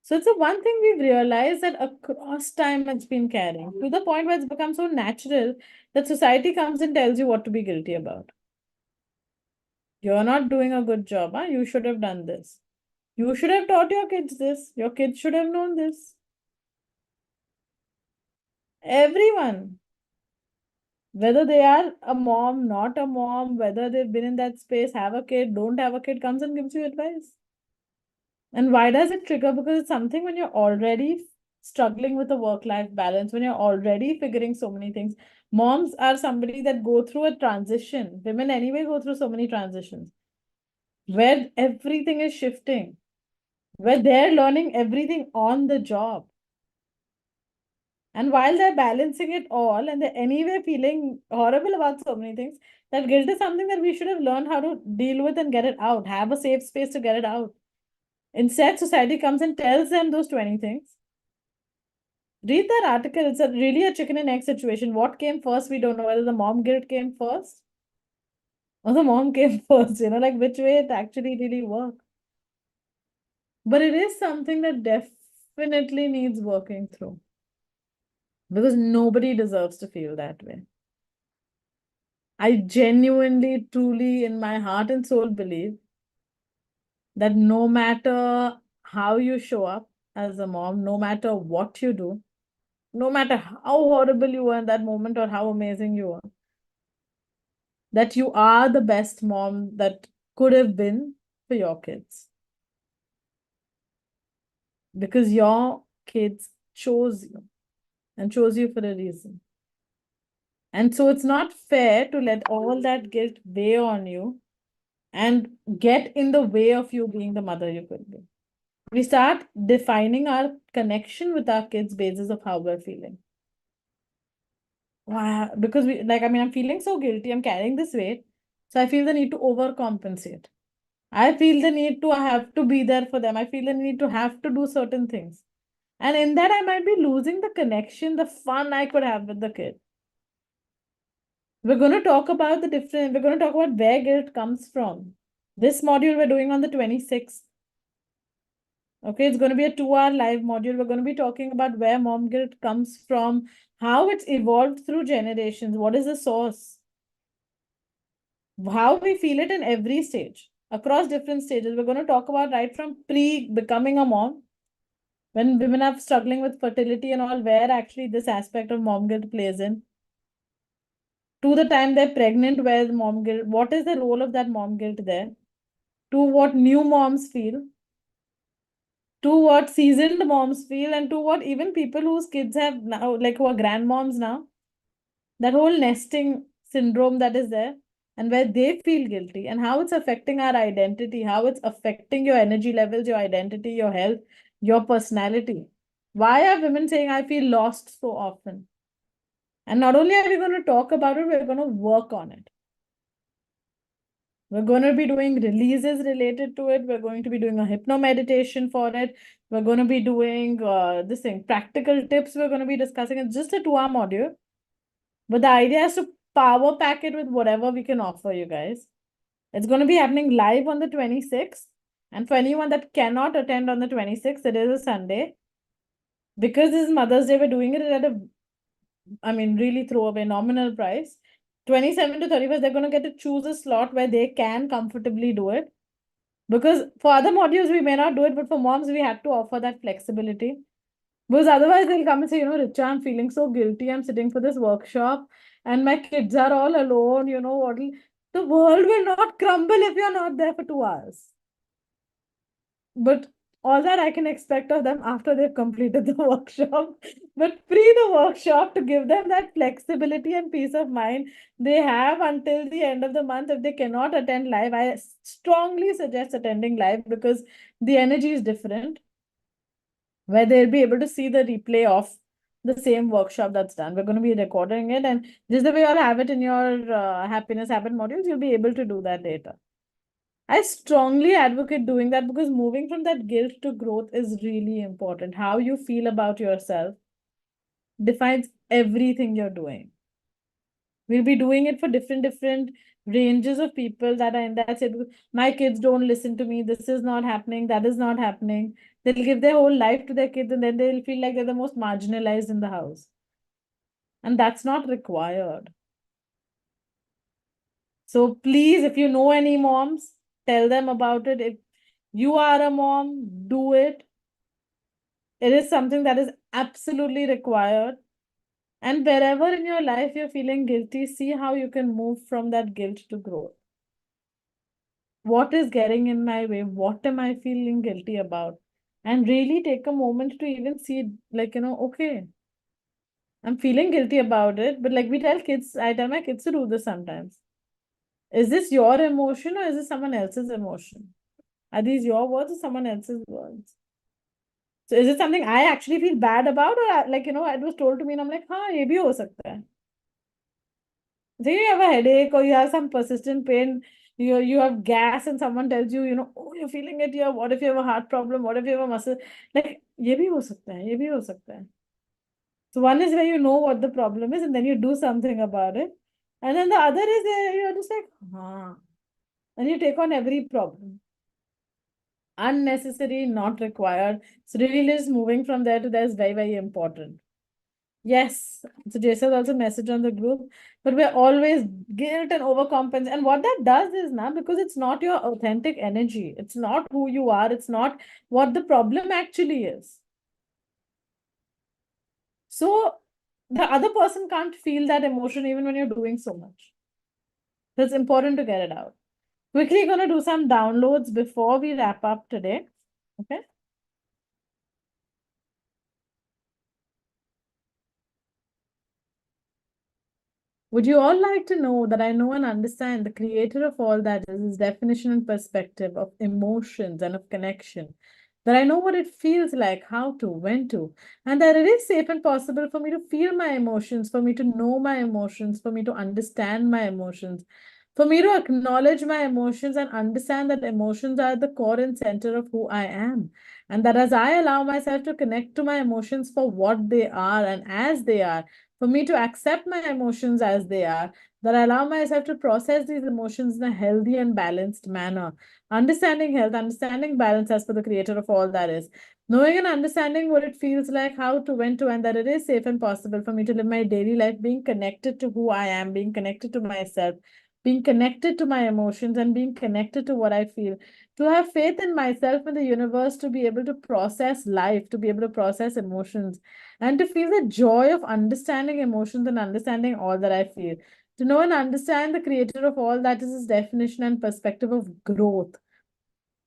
So it's the one thing we've realized that across time it's been carrying to the point where it's become so natural that society comes and tells you what to be guilty about. You're not doing a good job. Huh? You should have done this. You should have taught your kids this. Your kids should have known this. Everyone, whether they are a mom, not a mom, whether they've been in that space, have a kid, don't have a kid, comes and gives you advice. And why does it trigger? Because it's something when you're already struggling with a work-life balance, when you're already figuring so many things. Moms are somebody that go through a transition. Women anyway go through so many transitions where everything is shifting, where they're learning everything on the job. And while they're balancing it all and they're anyway feeling horrible about so many things, that guilt is something that we should have learned how to deal with and get it out, have a safe space to get it out. Instead, society comes and tells them those 20 things. Read that article. It's really a chicken and egg situation. What came first? We don't know whether the mom guilt came first or the mom came first, like which way it actually really worked. But it is something that definitely needs working through because nobody deserves to feel that way. I genuinely, truly, in my heart and soul, believe that no matter how you show up as a mom, no matter what you do, no matter how horrible you were in that moment or how amazing you are, that you are the best mom that could have been for your kids. Because your kids chose you and chose you for a reason. And so it's not fair to let all that guilt weigh on you and get in the way of you being the mother you could be. We start defining our connection with our kids basis of how we're feeling. Wow, because I'm feeling so guilty, I'm carrying this weight. So I feel the need to overcompensate. I feel the need to have to be there for them. I feel the need to have to do certain things. And in that, I might be losing the connection, the fun I could have with the kid. We're going to talk about we're going to talk about where guilt comes from. This module we're doing on the 26th. Okay, it's going to be a 2-hour live module. We're going to be talking about where mom guilt comes from, how it's evolved through generations, what is the source, how we feel it in every stage, across different stages. We're going to talk about right from pre-becoming a mom, when women are struggling with fertility and all, where actually this aspect of mom guilt plays in, to the time they're pregnant, where mom guilt, what is the role of that mom guilt there, to what new moms feel, to what seasoned moms feel, and to what even people whose kids have now, like who are grandmoms now, that whole nesting syndrome that is there, and where they feel guilty, and how it's affecting our identity, how it's affecting your energy levels, your identity, your health, your personality. Why are women saying, I feel lost so often? And not only are we going to talk about it, we're going to work on it. We're going to be doing releases related to it. We're going to be doing a hypno meditation for it. We're going to be doing practical tips. We're going to be discussing. It's just a 2-hour module. But the idea is to power pack it with whatever we can offer you guys. It's going to be happening live on the 26th. And for anyone that cannot attend on the 26th, it is a Sunday. Because this is Mother's Day, we're doing it at really throwaway nominal price. 27 to 31st, they're going to get to choose a slot where they can comfortably do it. Because for other modules, we may not do it, but for moms, we had to offer that flexibility. Because otherwise, they'll come and say, Richa, I'm feeling so guilty. I'm sitting for this workshop and my kids are all alone. The world will not crumble if you're not there for 2 hours. But all that I can expect of them after they've completed the workshop. But pre the workshop, to give them that flexibility and peace of mind, they have until the end of the month. If they cannot attend live, I strongly suggest attending live because the energy is different, where they'll be able to see the replay of the same workshop that's done. We're going to be recording it, and just the way you'll have it in your happiness habit modules, you'll be able to do that later. I strongly advocate doing that because moving from that guilt to growth is really important. How you feel about yourself defines everything you're doing. We'll be doing it for different ranges of people that are in that state. My kids don't listen to me. This is not happening. That is not happening. They'll give their whole life to their kids and then they'll feel like they're the most marginalized in the house. And that's not required. So please, if you know any moms, tell them about it. If you are a mom, do it. It is something that is absolutely required. And wherever in your life you're feeling guilty, see how you can move from that guilt to growth. What is getting in my way? What am I feeling guilty about? And really take a moment to even see, like, okay, I'm feeling guilty about it. But like we tell kids, I tell my kids to do this sometimes. Is this your emotion or is this someone else's emotion? Are these your words or someone else's words? So is it something I actually feel bad about, or like, it was told to me and I'm like, हाँ, ये भी हो सकता है. So you have a headache or you have some persistent pain, you have gas and someone tells you, oh, you're feeling it here. What if you have a heart problem? What if you have a muscle? Like, ये भी हो सकता है, ये भी हो सकता है. So one is where you know what the problem is and then you do something about it. And then the other is you're just like, and you take on every problem. Unnecessary, not required. So really just moving from there to there is very, very important. Yes. So Jason also messaged on the group, but we're always guilt and overcompensate. And what that does is now, because it's not your authentic energy, it's not who you are, it's not what the problem actually is. So the other person can't feel that emotion even when you're doing so much. So it's important to get it out. Quickly gonna do some downloads before we wrap up today. Okay. Would you all like to know that I know and understand the creator of all that is his definition and perspective of emotions and of connection? That I know what it feels like, how to, when to, and that it is safe and possible for me to feel my emotions, for me to know my emotions, for me to understand my emotions, for me to acknowledge my emotions and understand that emotions are the core and center of who I am. And that as I allow myself to connect to my emotions for what they are and as they are, for me to accept my emotions as they are, that I allow myself to process these emotions in a healthy and balanced manner. Understanding health, understanding balance as per the creator of all that is. Knowing and understanding what it feels like, how to, when to, and that it is safe and possible for me to live my daily life being connected to who I am, being connected to myself, being connected to my emotions, and being connected to what I feel. To have faith in myself and the universe to be able to process life, to be able to process emotions, and to feel the joy of understanding emotions and understanding all that I feel. To know and understand the creator of all that is his definition and perspective of growth,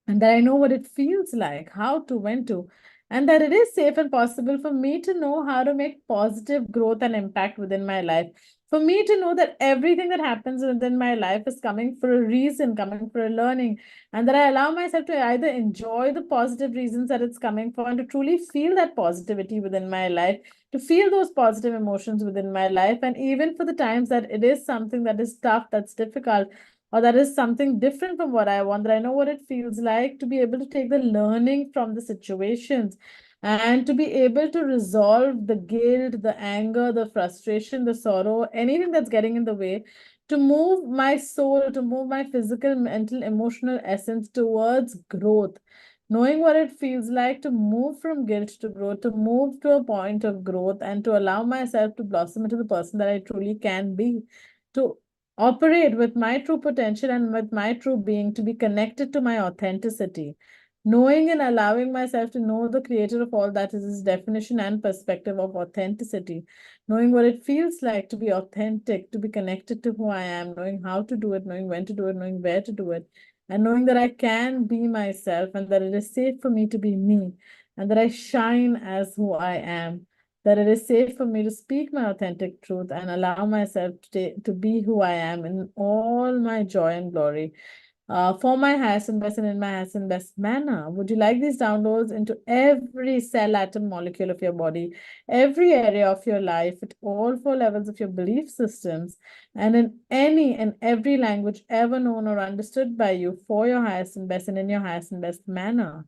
and that I know what it feels like, how to, when to, and that it is safe and possible for me to know how to make positive growth and impact within my life. For me to know that everything that happens within my life is coming for a reason, coming for a learning, and that I allow myself to either enjoy the positive reasons that it's coming for and to truly feel that positivity within my life, to feel those positive emotions within my life, and even for the times that it is something that is tough, that's difficult, or that is something different from what I want, that I know what it feels like to be able to take the learning from the situations and to be able to resolve the guilt, the anger, the frustration, the sorrow, anything that's getting in the way, to move my soul, to move my physical, mental, emotional essence towards growth. Knowing what it feels like to move from guilt to growth, to move to a point of growth, and to allow myself to blossom into the person that I truly can be. To operate with my true potential and with my true being, to be connected to my authenticity, knowing and allowing myself to know the creator of all that is his definition and perspective of authenticity, knowing what it feels like to be authentic, to be connected to who I am, knowing how to do it, knowing when to do it, knowing where to do it, and knowing that I can be myself and that it is safe for me to be me and that I shine as who I am, that it is safe for me to speak my authentic truth and allow myself to be who I am in all my joy and glory, for my highest and best and in my highest and best manner. Would you like these downloads into every cell, atom, molecule of your body, every area of your life, at all four levels of your belief systems, and in any and every language ever known or understood by you for your highest and best and in your highest and best manner?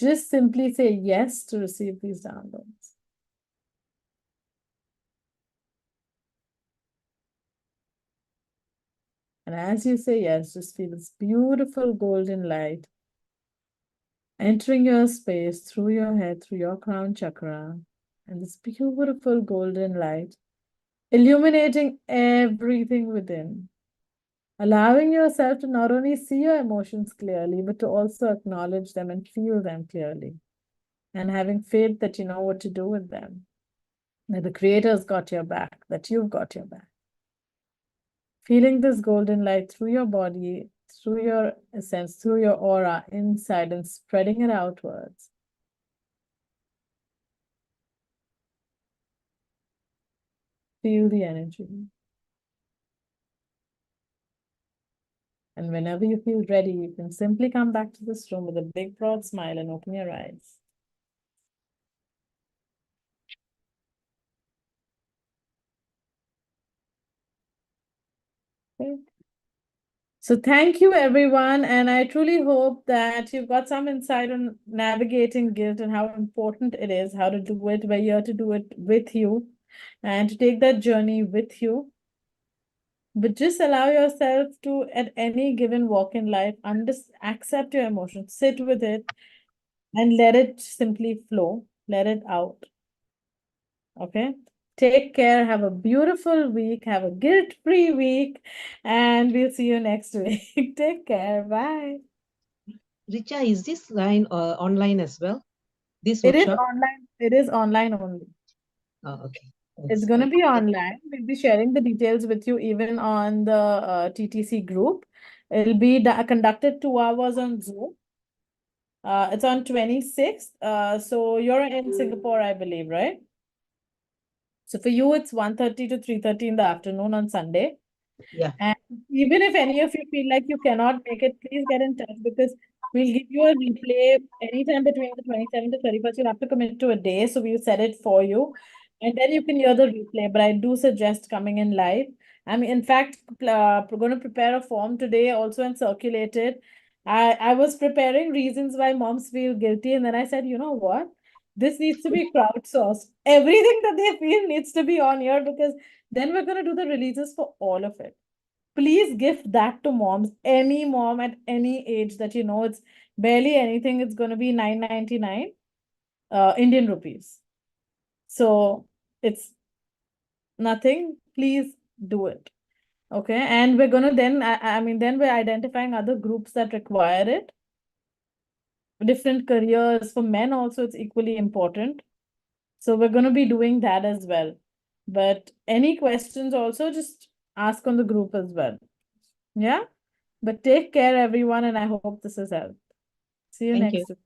Just simply say yes to receive these downloads. And as you say yes, just feel this beautiful golden light entering your space through your head, through your crown chakra, and this beautiful golden light illuminating everything within. Allowing yourself to not only see your emotions clearly, but to also acknowledge them and feel them clearly. And having faith that you know what to do with them, that the Creator's got your back, that you've got your back. Feeling this golden light through your body, through your essence, through your aura inside and spreading it outwards. Feel the energy. And whenever you feel ready, you can simply come back to this room with a big, broad smile and open your eyes. Okay. So thank you, everyone. And I truly hope that you've got some insight on navigating guilt and how important it is, how to do it. We're here to do it with you and to take that journey with you. But just allow yourself to, at any given walk in life, accept your emotions, sit with it, and let it simply flow. Let it out. Okay? Take care. Have a beautiful week. Have a guilt-free week. And we'll see you next week. Take care. Bye. Richa, is this line online as well? This It is workshop? online. It is online only. Oh, okay. It's Thanks. going to Okay. be online. We'll be sharing the details with you even on the TTC group. It'll be conducted 2 hours on Zoom. It's on 26th. So you're in Singapore, I believe, right? So for you, it's 1:30 to 3:30 in the afternoon on Sunday. Yeah. And even if any of you feel like you cannot make it, please get in touch because we'll give you a replay anytime between the 27th to 31st. You'll have to commit to a day, so we'll set it for you. And then you can hear the replay. But I do suggest coming in live. I'm in fact going to prepare a form today also and circulate it. I was preparing reasons why moms feel guilty, and then I said, you know what? This needs to be crowdsourced. Everything that they feel needs to be on here because then we're going to do the releases for all of it. Please gift that to moms, any mom at any age that you know it's barely anything. It's going to be 999 Indian rupees. So it's nothing. Please do it. Okay. And we're going to then, then we're identifying other groups that require it. Different careers for men also, it's equally important. So we're going to be doing that as well. But any questions also, just ask on the group as well. Yeah. But take care, everyone, and I hope this has helped. See you Thank you. next week.